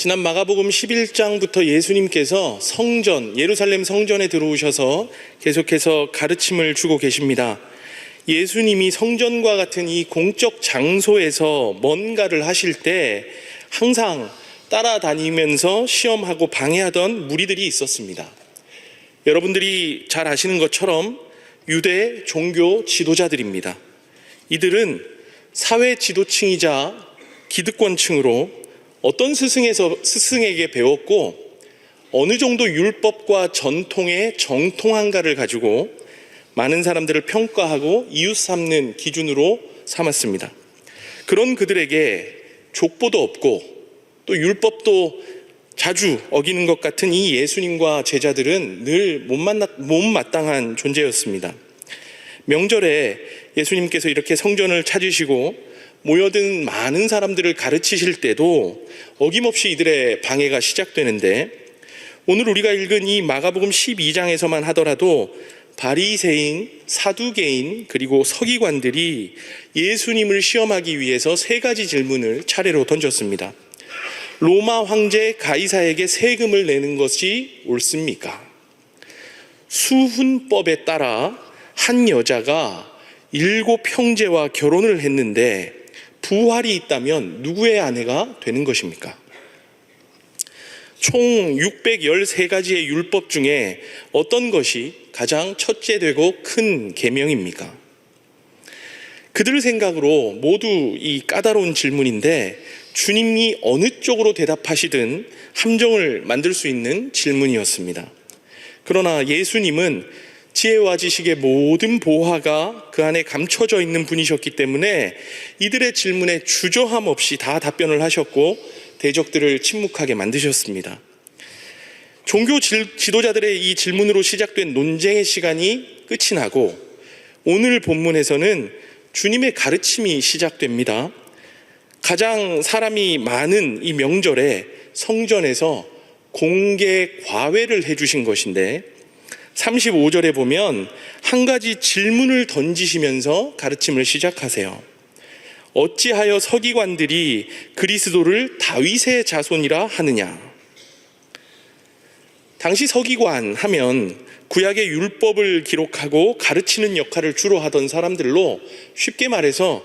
지난 마가복음 11장부터 예수님께서 성전, 예루살렘 성전에 들어오셔서 계속해서 가르침을 주고 계십니다. 예수님이 성전과 같은 이 공적 장소에서 뭔가를 하실 때 항상 따라다니면서 시험하고 방해하던 무리들이 있었습니다. 여러분들이 잘 아시는 것처럼 유대 종교 지도자들입니다. 이들은 사회 지도층이자 기득권층으로 어떤 스승에게 배웠고 어느 정도 율법과 전통의 정통한가를 가지고 많은 사람들을 평가하고 이웃 삼는 기준으로 삼았습니다. 그런 그들에게 족보도 없고 또 율법도 자주 어기는 것 같은 이 예수님과 제자들은 늘 못마땅한 존재였습니다. 명절에 예수님께서 이렇게 성전을 찾으시고 모여든 많은 사람들을 가르치실 때도 어김없이 이들의 방해가 시작되는데, 오늘 우리가 읽은 이 마가복음 12장에서만 하더라도 바리새인, 사두개인, 그리고 서기관들이 예수님을 시험하기 위해서 세 가지 질문을 차례로 던졌습니다. 로마 황제 가이사에게 세금을 내는 것이 옳습니까? 수훈법에 따라 한 여자가 7 형제와 결혼을 했는데 부활이 있다면 누구의 아내가 되는 것입니까? 총 613가지의 율법 중에 어떤 것이 가장 첫째되고 큰 계명입니까? 그들 생각으로 모두 이 까다로운 질문인데 주님이 어느 쪽으로 대답하시든 함정을 만들 수 있는 질문이었습니다. 그러나 예수님은 지혜와 지식의 모든 보화가 그 안에 감춰져 있는 분이셨기 때문에 이들의 질문에 주저함 없이 다 답변을 하셨고 대적들을 침묵하게 만드셨습니다. 종교 지도자들의 이 질문으로 시작된 논쟁의 시간이 끝이 나고 오늘 본문에서는 주님의 가르침이 시작됩니다. 가장 사람이 많은 이 명절에 성전에서 공개 과외를 해주신 것인데 35절에 보면 한 가지 질문을 던지시면서 가르침을 시작하세요. 어찌하여 서기관들이 그리스도를 다윗의 자손이라 하느냐? 당시 서기관 하면 구약의 율법을 기록하고 가르치는 역할을 주로 하던 사람들로 쉽게 말해서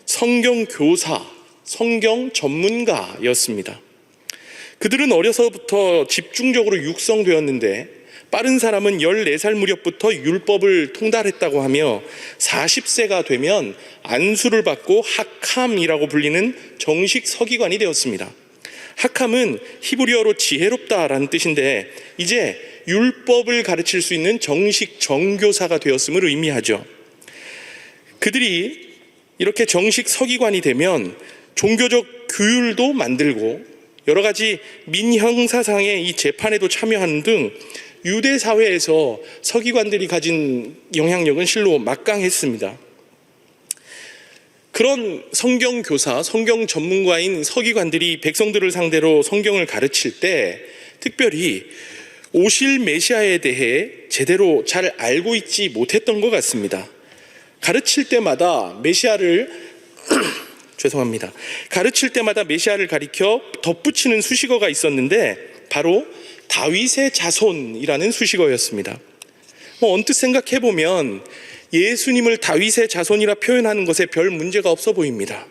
성경 교사, 성경 전문가였습니다. 그들은 어려서부터 집중적으로 육성되었는데 빠른 사람은 14살 무렵부터 율법을 통달했다고 하며 40세가 되면 안수를 받고 하캄이라고 불리는 정식 서기관이 되었습니다. 하캄은 히브리어로 지혜롭다라는 뜻인데 이제 율법을 가르칠 수 있는 정식 정교사가 되었음을 의미하죠. 그들이 이렇게 정식 서기관이 되면 종교적 규율도 만들고 여러 가지 민형사상의 이 재판에도 참여하는 등 유대 사회에서 서기관들이 가진 영향력은 실로 막강했습니다. 그런 성경 교사, 성경 전문가인 서기관들이 백성들을 상대로 성경을 가르칠 때 특별히 오실 메시아에 대해 제대로 잘 알고 있지 못했던 것 같습니다. 가르칠 때마다 메시아를 가리켜 덧붙이는 수식어가 있었는데 바로 다윗의 자손이라는 수식어였습니다. 언뜻 생각해보면 예수님을 다윗의 자손이라 표현하는 것에 별 문제가 없어 보입니다.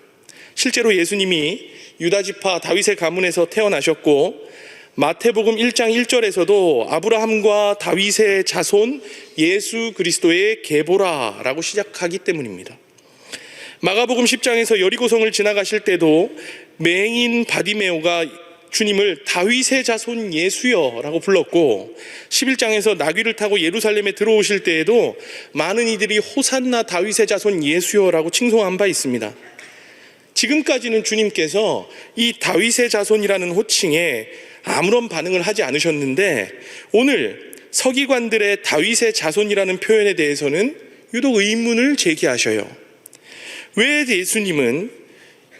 실제로 예수님이 유다지파 다윗의 가문에서 태어나셨고 마태복음 1장 1절에서도 아브라함과 다윗의 자손 예수 그리스도의 계보라라고 시작하기 때문입니다. 마가복음 10장에서 여리고성을 지나가실 때도 맹인 바디메오가 주님을 다윗의 자손 예수여라고 불렀고 11장에서 나귀를 타고 예루살렘에 들어오실 때에도 많은 이들이 호산나 다윗의 자손 예수여라고 칭송한 바 있습니다. 지금까지는 주님께서 이 다윗의 자손이라는 호칭에 아무런 반응을 하지 않으셨는데 오늘 서기관들의 다윗의 자손이라는 표현에 대해서는 유독 의문을 제기하셔요. 왜 예수님은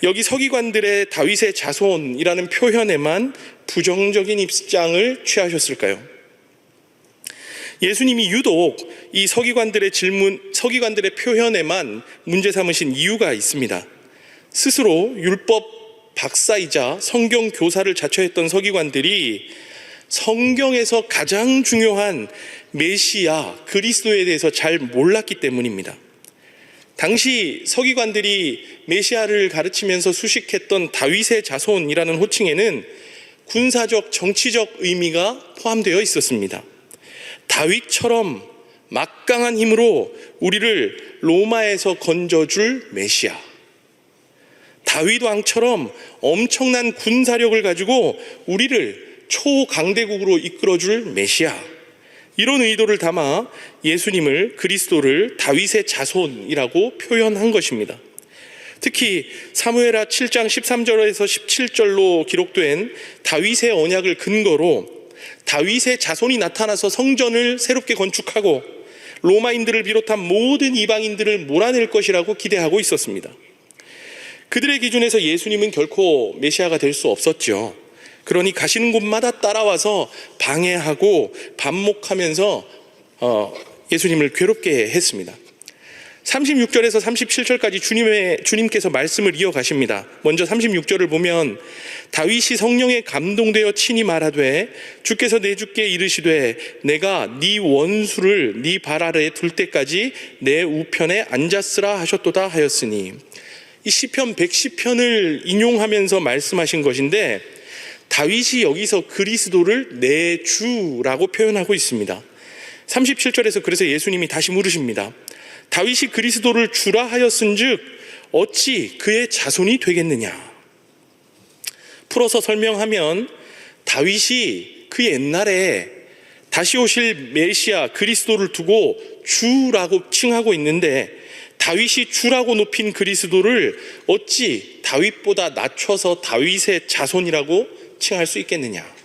여기 서기관들의 다윗의 자손이라는 표현에만 부정적인 입장을 취하셨을까요? 예수님이 유독 이 서기관들의 표현에만 문제 삼으신 이유가 있습니다. 스스로 율법 박사이자 성경 교사를 자처했던 서기관들이 성경에서 가장 중요한 메시아 그리스도에 대해서 잘 몰랐기 때문입니다. 당시 서기관들이 메시아를 가르치면서 수식했던 다윗의 자손이라는 호칭에는 군사적 정치적 의미가 포함되어 있었습니다. 다윗처럼 막강한 힘으로 우리를 로마에서 건져줄 메시아, 다윗 왕처럼 엄청난 군사력을 가지고 우리를 초강대국으로 이끌어줄 메시아, 이런 의도를 담아 예수님을, 그리스도를 다윗의 자손이라고 표현한 것입니다. 특히 사무엘하 7장 13절에서 17절로 기록된 다윗의 언약을 근거로 다윗의 자손이 나타나서 성전을 새롭게 건축하고 로마인들을 비롯한 모든 이방인들을 몰아낼 것이라고 기대하고 있었습니다. 그들의 기준에서 예수님은 결코 메시아가 될 수 없었죠. 그러니 가시는 곳마다 따라와서 방해하고 반목하면서 예수님을 괴롭게 했습니다. 36절에서 37절까지 주님께서 말씀을 이어가십니다. 먼저 36절을 보면 다윗이 성령에 감동되어 친히 말하되 주께서 내 주께 이르시되 내가 네 원수를 네 발 아래에 둘 때까지 내 우편에 앉았으라 하셨도다 하였으니, 이 시편 110편을 인용하면서 말씀하신 것인데 다윗이 여기서 그리스도를 내 주라고 표현하고 있습니다. 37절에서 그래서 예수님이 다시 물으십니다. 다윗이 그리스도를 주라 하였은즉 어찌 그의 자손이 되겠느냐? 풀어서 설명하면 다윗이 그 옛날에 다시 오실 메시아 그리스도를 두고 주라고 칭하고 있는데, 다윗이 주라고 높인 그리스도를 어찌 다윗보다 낮춰서 다윗의 자손이라고 칭할 수 있겠느냐?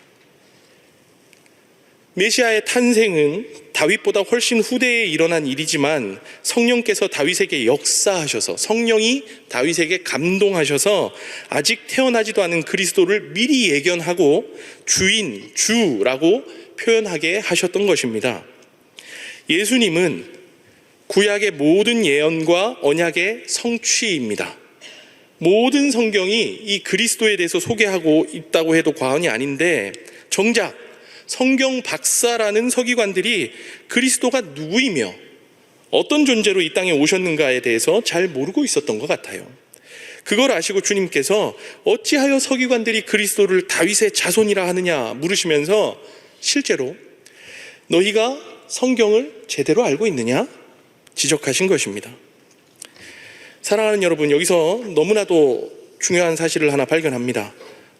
메시아의 탄생은 다윗보다 훨씬 후대에 일어난 일이지만 성령께서 다윗에게 역사하셔서, 성령이 다윗에게 감동하셔서 아직 태어나지도 않은 그리스도를 미리 예견하고 주인, 주라고 표현하게 하셨던 것입니다. 예수님은 구약의 모든 예언과 언약의 성취입니다. 모든 성경이 이 그리스도에 대해서 소개하고 있다고 해도 과언이 아닌데, 정작 성경 박사라는 서기관들이 그리스도가 누구이며 어떤 존재로 이 땅에 오셨는가에 대해서 잘 모르고 있었던 것 같아요. 그걸 아시고 주님께서 어찌하여 서기관들이 그리스도를 다윗의 자손이라 하느냐 물으시면서 실제로 너희가 성경을 제대로 알고 있느냐 지적하신 것입니다. 사랑하는 여러분, 여기서 너무나도 중요한 사실을 하나 발견합니다.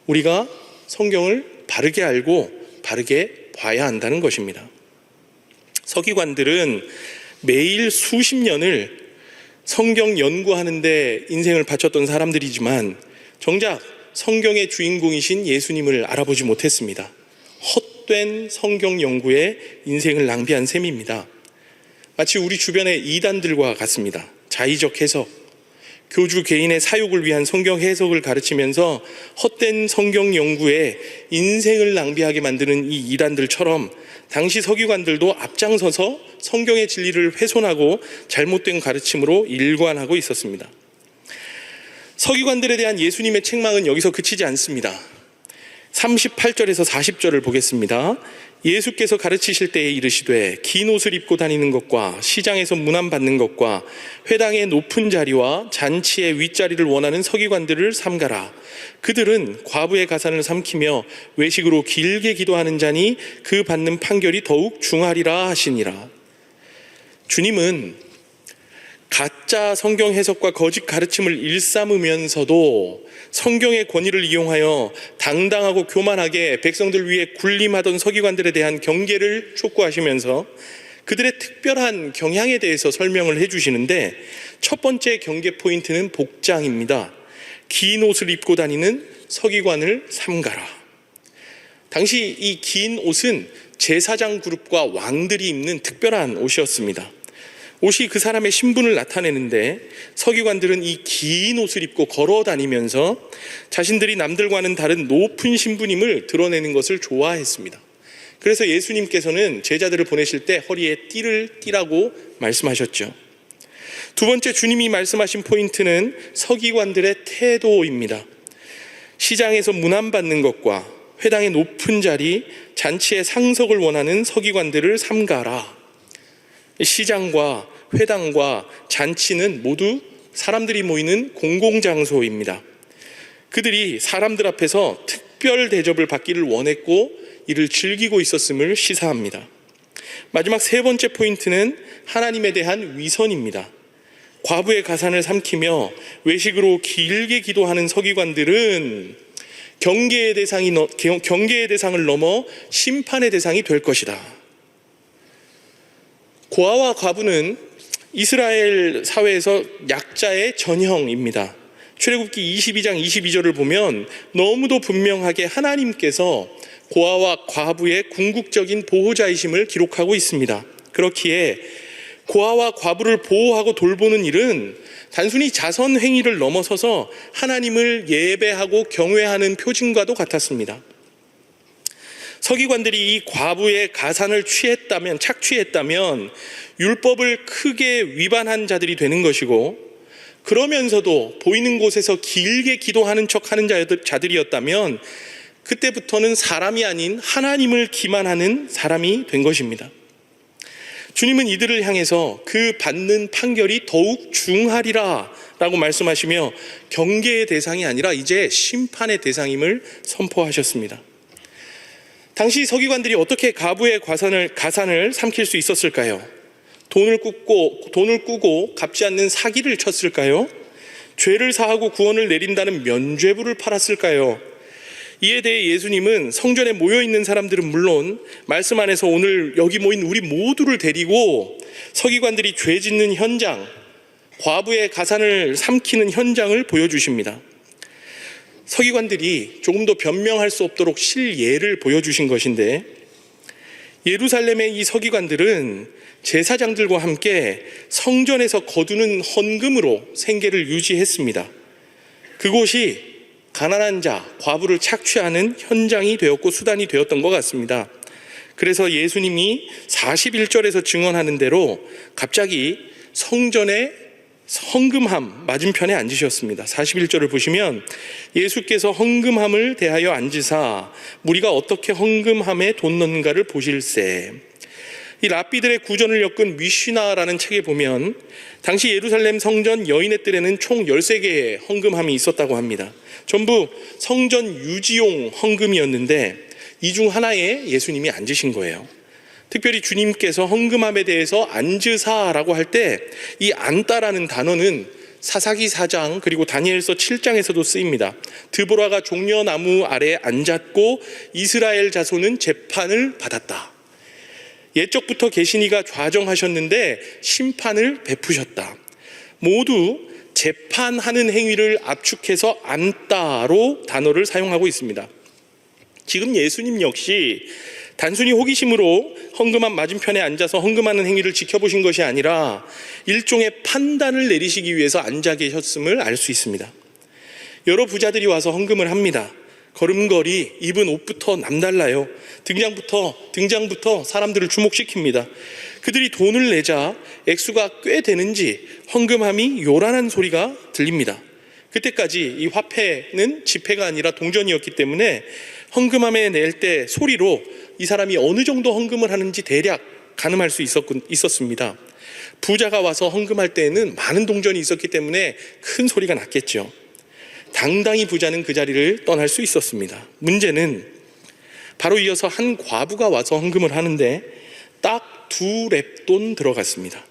우리가 성경을 바르게 알고 바르게 봐야 한다는 것입니다. 서기관들은 매일 수십 년을 성경 연구하는 데 인생을 바쳤던 사람들이지만 정작 성경의 주인공이신 예수님을 알아보지 못했습니다. 헛된 성경 연구에 인생을 낭비한 셈입니다. 마치 우리 주변의 이단들과 같습니다. 자의적 해석, 교주 개인의 사욕을 위한 성경 해석을 가르치면서 헛된 성경 연구에 인생을 낭비하게 만드는 이 이단들처럼 당시 서기관들도 앞장서서 성경의 진리를 훼손하고 잘못된 가르침으로 일관하고 있었습니다. 서기관들에 대한 예수님의 책망은 여기서 그치지 않습니다. 38절에서 40절을 보겠습니다. 예수께서 가르치실 때에 이르시되 긴 옷을 입고 다니는 것과 시장에서 문안받는 것과 회당의 높은 자리와 잔치의 윗자리를 원하는 서기관들을 삼가라. 그들은 과부의 가산을 삼키며 외식으로 길게 기도하는 자니 그 받는 판결이 더욱 중하리라 하시니라. 주님은 가짜 성경 해석과 거짓 가르침을 일삼으면서도 성경의 권위를 이용하여 당당하고 교만하게 백성들 위해 군림하던 서기관들에 대한 경계를 촉구하시면서 그들의 특별한 경향에 대해서 설명을 해주시는데, 첫 번째 경계 포인트는 복장입니다. 긴 옷을 입고 다니는 서기관을 삼가라. 당시 이 긴 옷은 제사장 그룹과 왕들이 입는 특별한 옷이었습니다. 옷이 그 사람의 신분을 나타내는데 서기관들은 이 긴 옷을 입고 걸어 다니면서 자신들이 남들과는 다른 높은 신분임을 드러내는 것을 좋아했습니다. 그래서 예수님께서는 제자들을 보내실 때 허리에 띠를 띠라고 말씀하셨죠. 두 번째 주님이 말씀하신 포인트는 서기관들의 태도입니다. 시장에서 문안받는 것과 회당의 높은 자리, 잔치의 상석을 원하는 서기관들을 삼가라. 시장과 회당과 잔치는 모두 사람들이 모이는 공공장소입니다. 그들이 사람들 앞에서 특별 대접을 받기를 원했고 이를 즐기고 있었음을 시사합니다. 마지막 세 번째 포인트는 하나님에 대한 위선입니다. 과부의 가산을 삼키며 외식으로 길게 기도하는 서기관들은 경계의 대상을 넘어 심판의 대상이 될 것이다. 고아와 과부는 이스라엘 사회에서 약자의 전형입니다. 출애굽기 22장 22절을 보면 너무도 분명하게 하나님께서 고아와 과부의 궁극적인 보호자이심을 기록하고 있습니다. 그렇기에 고아와 과부를 보호하고 돌보는 일은 단순히 자선 행위를 넘어서서 하나님을 예배하고 경외하는 표징과도 같았습니다. 서기관들이 이 과부의 가산을 착취했다면 율법을 크게 위반한 자들이 되는 것이고, 그러면서도 보이는 곳에서 길게 기도하는 척하는 자들이었다면 그때부터는 사람이 아닌 하나님을 기만하는 사람이 된 것입니다. 주님은 이들을 향해서 그 받는 판결이 더욱 중하리라 라고 말씀하시며 경계의 대상이 아니라 이제 심판의 대상임을 선포하셨습니다. 당시 서기관들이 어떻게 과부의 가산을 삼킬 수 있었을까요? 돈을 꾸고 갚지 않는 사기를 쳤을까요? 죄를 사하고 구원을 내린다는 면죄부를 팔았을까요? 이에 대해 예수님은 성전에 모여있는 사람들은 물론 말씀 안에서 오늘 여기 모인 우리 모두를 데리고 서기관들이 죄 짓는 현장, 과부의 가산을 삼키는 현장을 보여주십니다. 서기관들이 조금 더 변명할 수 없도록 실예를 보여주신 것인데, 예루살렘의 이 서기관들은 제사장들과 함께 성전에서 거두는 헌금으로 생계를 유지했습니다. 그곳이 가난한 자, 과부를 착취하는 현장이 되었고 수단이 되었던 것 같습니다. 그래서 예수님이 41절에서 증언하는 대로 갑자기 성전의 헌금함 맞은편에 앉으셨습니다. 41절을 보시면 예수께서 헌금함을 대하여 앉으사 무리가 어떻게 헌금함에 돈 넣는가를 보실세. 이 랍비들의 구전을 엮은 미시나라는 책에 보면 당시 예루살렘 성전 여인의 뜰에는 총 13개의 헌금함이 있었다고 합니다. 전부 성전 유지용 헌금이었는데 이 중 하나에 예수님이 앉으신 거예요. 특별히 주님께서 헌금함에 대해서 앉으사라고 할 때 이 앉다라는 단어는 사사기 4장 그리고 다니엘서 7장에서도 쓰입니다. 드보라가 종려나무 아래에 앉았고 이스라엘 자손은 재판을 받았다. 옛적부터 계시니가 좌정하셨는데 심판을 베푸셨다. 모두 재판하는 행위를 압축해서 앉다로 단어를 사용하고 있습니다. 지금 예수님 역시 단순히 호기심으로 헌금함 맞은편에 앉아서 헌금하는 행위를 지켜보신 것이 아니라 일종의 판단을 내리시기 위해서 앉아 계셨음을 알 수 있습니다. 여러 부자들이 와서 헌금을 합니다. 걸음걸이, 입은 옷부터 남달라요. 등장부터 사람들을 주목시킵니다. 그들이 돈을 내자 액수가 꽤 되는지 헌금함이 요란한 소리가 들립니다. 그때까지 이 화폐는 지폐가 아니라 동전이었기 때문에 헌금함에 낼 때 소리로 이 사람이 어느 정도 헌금을 하는지 대략 가늠할 수 있었습니다. 부자가 와서 헌금할 때에는 많은 동전이 있었기 때문에 큰 소리가 났겠죠. 당당히 부자는 그 자리를 떠날 수 있었습니다. 문제는 바로 이어서 한 과부가 와서 헌금을 하는데 딱 2렙돈 들어갔습니다.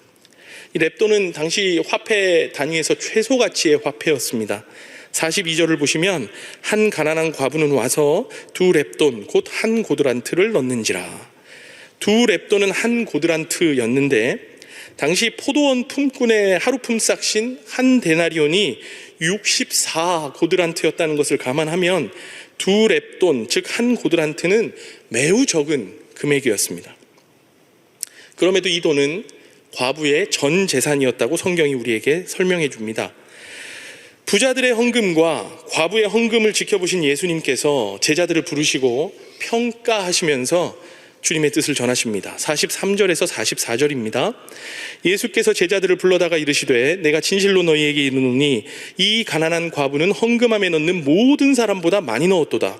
이 렙돈은 당시 화폐 단위에서 최소 가치의 화폐였습니다. 42절을 보시면 한 가난한 과부는 와서 2렙돈 곧 한 고드란트를 넣는지라. 2렙돈은 한 고드란트였는데 당시 포도원 품꾼의 하루 품삯인 한 데나리온이 64 고드란트였다는 것을 감안하면 2렙돈 즉 한 고드란트는 매우 적은 금액이었습니다. 그럼에도 이 돈은 과부의 전 재산이었다고 성경이 우리에게 설명해 줍니다. 부자들의 헌금과 과부의 헌금을 지켜보신 예수님께서 제자들을 부르시고 평가하시면서 주님의 뜻을 전하십니다. 43절에서 44절입니다. 예수께서 제자들을 불러다가 이르시되 내가 진실로 너희에게 이르노니 이 가난한 과부는 헌금함에 넣는 모든 사람보다 많이 넣었도다.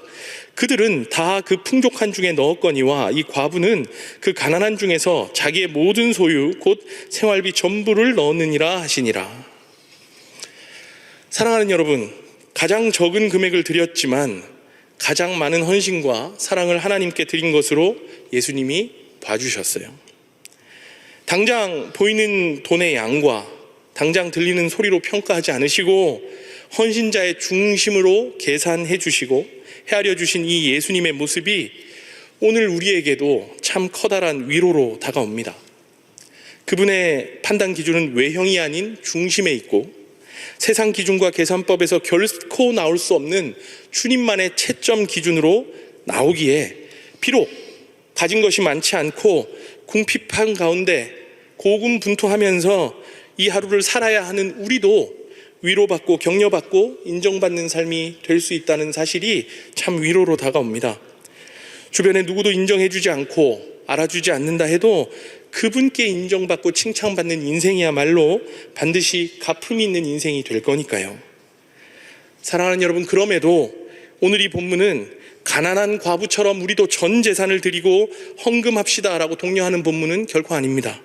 그들은 다 그 풍족한 중에 넣었거니와 이 과부는 그 가난한 중에서 자기의 모든 소유 곧 생활비 전부를 넣었느니라 하시니라. 사랑하는 여러분, 가장 적은 금액을 드렸지만 가장 많은 헌신과 사랑을 하나님께 드린 것으로 예수님이 봐주셨어요. 당장 보이는 돈의 양과 당장 들리는 소리로 평가하지 않으시고 헌신자의 중심으로 계산해 주시고 헤아려 주신 이 예수님의 모습이 오늘 우리에게도 참 커다란 위로로 다가옵니다. 그분의 판단 기준은 외형이 아닌 중심에 있고 세상 기준과 계산법에서 결코 나올 수 없는 주님만의 채점 기준으로 나오기에 비록 가진 것이 많지 않고 궁핍한 가운데 고군분투하면서 이 하루를 살아야 하는 우리도 위로받고 격려받고 인정받는 삶이 될 수 있다는 사실이 참 위로로 다가옵니다. 주변에 누구도 인정해주지 않고 알아주지 않는다 해도 그분께 인정받고 칭찬받는 인생이야말로 반드시 가품이 있는 인생이 될 거니까요. 사랑하는 여러분, 그럼에도 오늘 이 본문은 가난한 과부처럼 우리도 전 재산을 드리고 헌금합시다라고 독려하는 본문은 결코 아닙니다.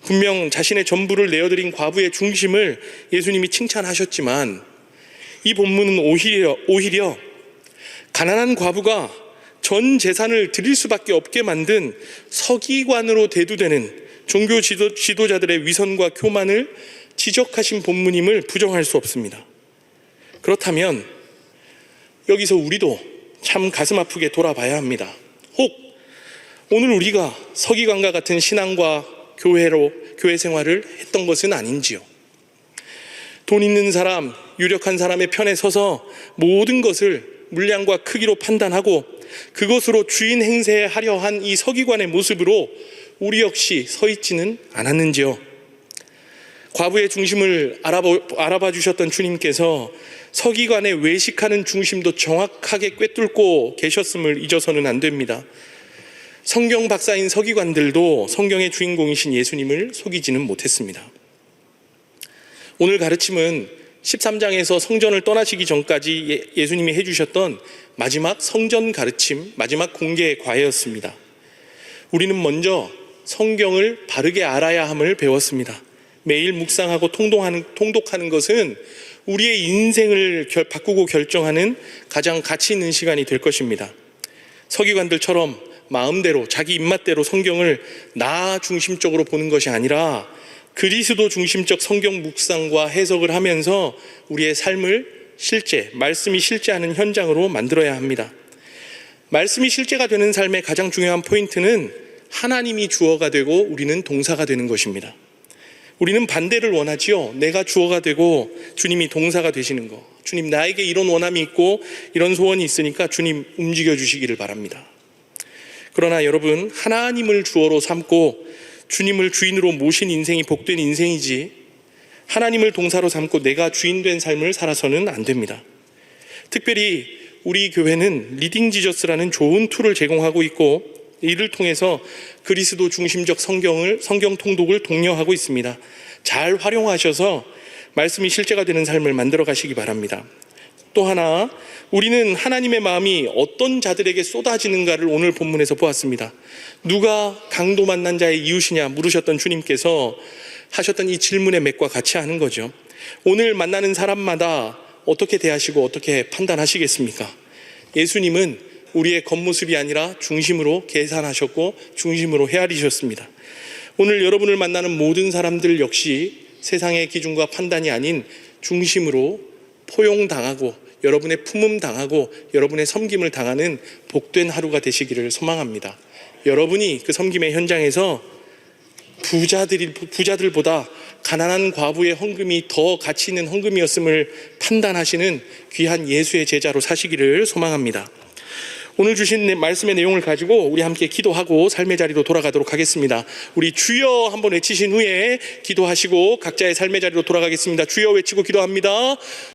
분명 자신의 전부를 내어드린 과부의 중심을 예수님이 칭찬하셨지만 이 본문은 오히려 가난한 과부가 전 재산을 드릴 수밖에 없게 만든 서기관으로 대두되는 종교 지도자들의 위선과 교만을 지적하신 본문임을 부정할 수 없습니다. 그렇다면 여기서 우리도 참 가슴 아프게 돌아봐야 합니다. 혹 오늘 우리가 서기관과 같은 신앙과 교회 생활을 했던 것은 아닌지요? 돈 있는 사람, 유력한 사람의 편에 서서 모든 것을 물량과 크기로 판단하고 그것으로 주인 행세하려 한 이 서기관의 모습으로 우리 역시 서 있지는 않았는지요? 과부의 중심을 알아봐 주셨던 주님께서 서기관의 외식하는 중심도 정확하게 꿰뚫고 계셨음을 잊어서는 안 됩니다. 성경 박사인 서기관들도 성경의 주인공이신 예수님을 속이지는 못했습니다. 오늘 가르침은 13장에서 성전을 떠나시기 전까지 예수님이 해주셨던 마지막 성전 가르침, 마지막 공개 과외였습니다. 우리는 먼저 성경을 바르게 알아야 함을 배웠습니다. 매일 묵상하고 통독하는 것은 우리의 인생을 바꾸고 결정하는 가장 가치 있는 시간이 될 것입니다. 서기관들처럼 마음대로 자기 입맛대로 성경을 나 중심적으로 보는 것이 아니라 그리스도 중심적 성경 묵상과 해석을 하면서 우리의 삶을 말씀이 실제하는 현장으로 만들어야 합니다. 말씀이 실제가 되는 삶의 가장 중요한 포인트는 하나님이 주어가 되고 우리는 동사가 되는 것입니다. 우리는 반대를 원하지요. 내가 주어가 되고 주님이 동사가 되시는 거. 주님, 나에게 이런 원함이 있고 이런 소원이 있으니까 주님 움직여 주시기를 바랍니다. 그러나 여러분, 하나님을 주어로 삼고 주님을 주인으로 모신 인생이 복된 인생이지 하나님을 동사로 삼고 내가 주인된 삶을 살아서는 안 됩니다. 특별히 우리 교회는 리딩 지저스라는 좋은 툴을 제공하고 있고 이를 통해서 그리스도 중심적 성경 통독을 독려하고 있습니다. 잘 활용하셔서 말씀이 실제가 되는 삶을 만들어 가시기 바랍니다. 또 하나, 우리는 하나님의 마음이 어떤 자들에게 쏟아지는가를 오늘 본문에서 보았습니다. 누가 강도 만난 자의 이웃이냐 물으셨던 주님께서 하셨던 이 질문의 맥과 같이 하는 거죠. 오늘 만나는 사람마다 어떻게 대하시고 어떻게 판단하시겠습니까? 예수님은 우리의 겉모습이 아니라 중심으로 계산하셨고 중심으로 헤아리셨습니다. 오늘 여러분을 만나는 모든 사람들 역시 세상의 기준과 판단이 아닌 중심으로 포용당하고 여러분의 품음당하고 여러분의 섬김을 당하는 복된 하루가 되시기를 소망합니다. 여러분이 그 섬김의 현장에서 부자들보다 가난한 과부의 헌금이 더 가치 있는 헌금이었음을 판단하시는 귀한 예수의 제자로 사시기를 소망합니다. 오늘 주신 말씀의 내용을 가지고 우리 함께 기도하고 삶의 자리로 돌아가도록 하겠습니다. 우리 주여 한번 외치신 후에 기도하시고 각자의 삶의 자리로 돌아가겠습니다. 주여 외치고 기도합니다.